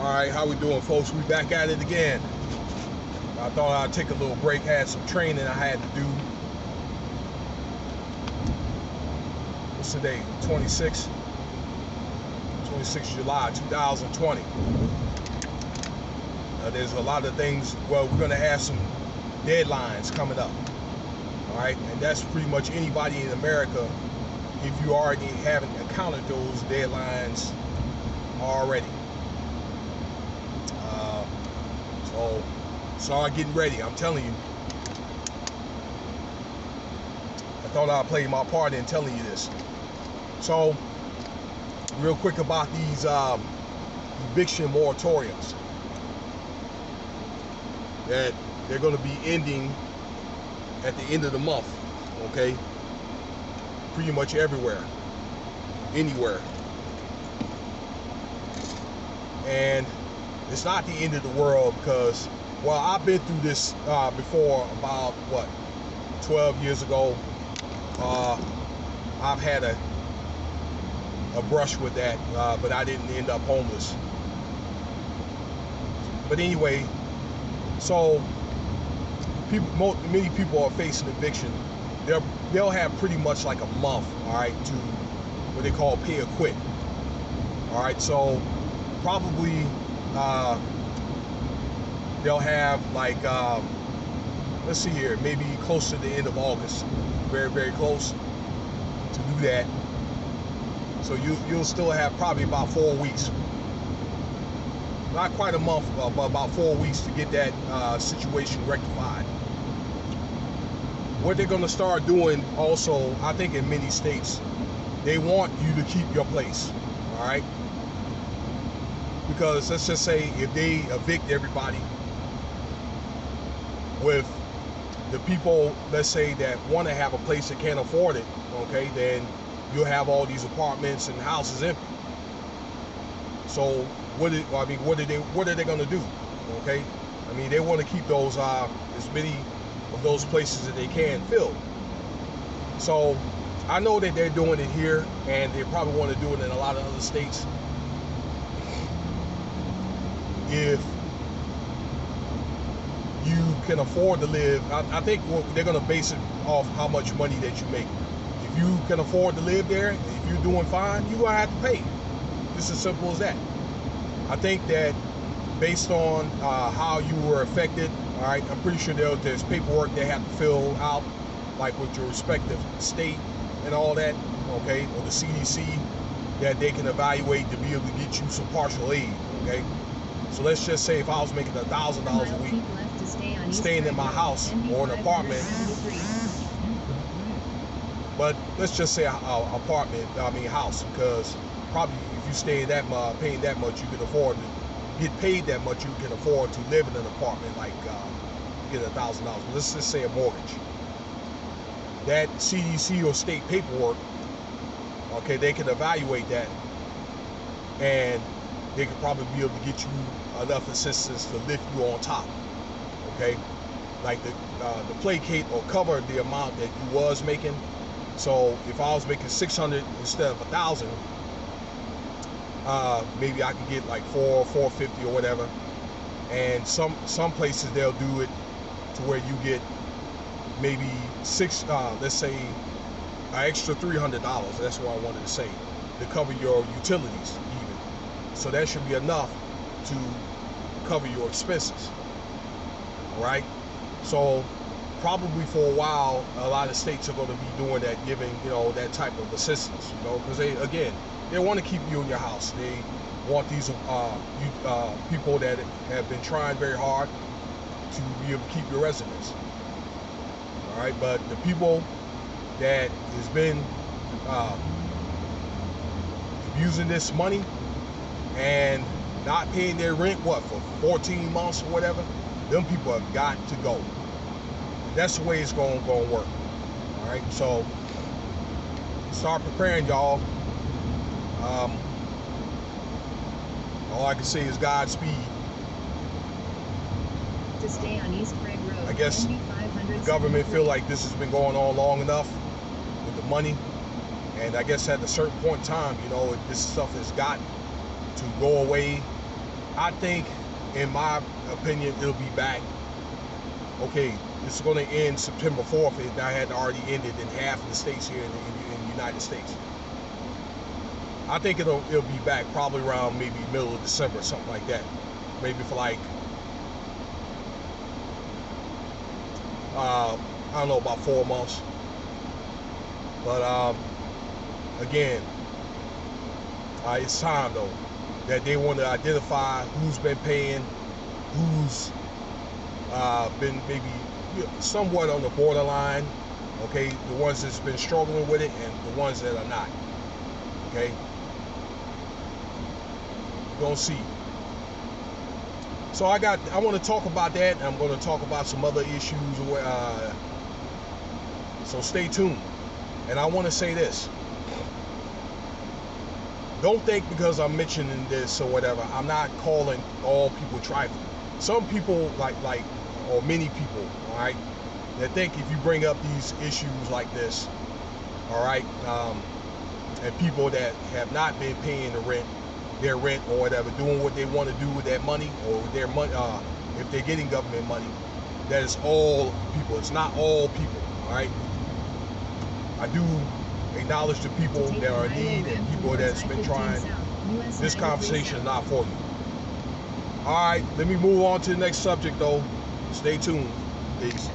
Alright, how we doing, folks? We back at it again. I thought I'd take a little break. Had some training I had to do. What's today? 26 July 2020. There's a lot of things. Well, we're going to have some deadlines coming up. Alright, and that's pretty much anybody in America, if you already haven't encountered those deadlines already. So start getting ready. I'm telling you. I thought I'd play my part in telling you this. So, real quick about these eviction moratoriums that they're going to be ending at the end of the month. Okay, pretty much everywhere, anywhere. And it's not the end of the world because, well, I've been through this before about, what, 12 years ago. I've had a brush with that, but I didn't end up homeless. But anyway, so many people are facing eviction. They'll have pretty much like a month, all right, to what they call pay or quit. All right, so probably they'll have like let's see here, maybe close to the end of August, very, very close to do that. So you'll still have probably about 4 weeks, not quite a month, but about 4 weeks to get that situation rectified. What they're going to start doing also, I think in many states, they want you to keep your place, all right? Because let's just say if they evict everybody, with the people, let's say, that want to have a place that can't afford it, okay, then you'll have all these apartments and houses empty. So what are they going to do? Okay, I mean, they want to keep those as many of those places that they can filled. So I know that they're doing it here, and they probably want to do it in a lot of other states. If you can afford to live, I think they're going to base it off how much money that you make. If you can afford to live there, if you're doing fine, you're going to have to pay. Just as simple as that. I think that based on how you were affected, all right, I'm pretty sure there's paperwork they have to fill out, like with your respective state and all that, okay, or the CDC, that they can evaluate to be able to get you some partial aid, okay? So let's just say if I was making $1,000 a week, staying in my house or an apartment, but let's just say house, because probably if you stay that much, paying that much, you can afford to get paid that much, you can afford to live in an apartment, like get $1,000. Let's just say a mortgage. That CDC or state paperwork, okay, they can evaluate that, and they could probably be able to get you enough assistance to lift you on top, okay? Like the placate or cover the amount that you was making. So if I was making 600 instead of 1,000, maybe I could get like 450 or whatever. And some places they'll do it to where you get maybe let's say an extra $300. That's what I wanted to say, to cover your utilities even. So that should be enough to cover your expenses. All right. So probably for a while, a lot of states are going to be doing that, giving, that type of assistance, because they want to keep you in your house. They want these people that have been trying very hard to be able to keep your residents. All right, but the people that has been using this money and not paying their rent, for 14 months or whatever, them people have got to go. That's the way it's going to work. All right, so start preparing, y'all. All I can say is Godspeed. To stay on East Craig Road, I guess the government feel like this has been going on long enough with the money, and I guess at a certain point in time, this stuff has got to go away I think, in my opinion, it'll be back. Okay, it's going to end September 4th. It had already ended in half of the states here in the United States. I think it'll be back probably around maybe middle of December, something like that. Maybe for like, I don't know, about 4 months. But again, it's time though that they want to identify who's been paying, who's been maybe somewhat on the borderline. Okay, the ones that's been struggling with it and the ones that are not. Okay, we're gonna see. So I want to talk about that, and I'm going to talk about some other issues. So stay tuned. And I want to say this: don't think because I'm mentioning this or whatever, I'm not calling all people trifling. Some people or many people, all right, that think if you bring up these issues like this, all right, and people that have not been paying their rent or whatever, doing what they want to do with that money or their money, if they're getting government money, that is all people. It's not all people, all right? I do acknowledge the people that are in need and people that's been trying. This conversation is not for you. All right, let me move on to the next subject, though. Stay tuned. Peace.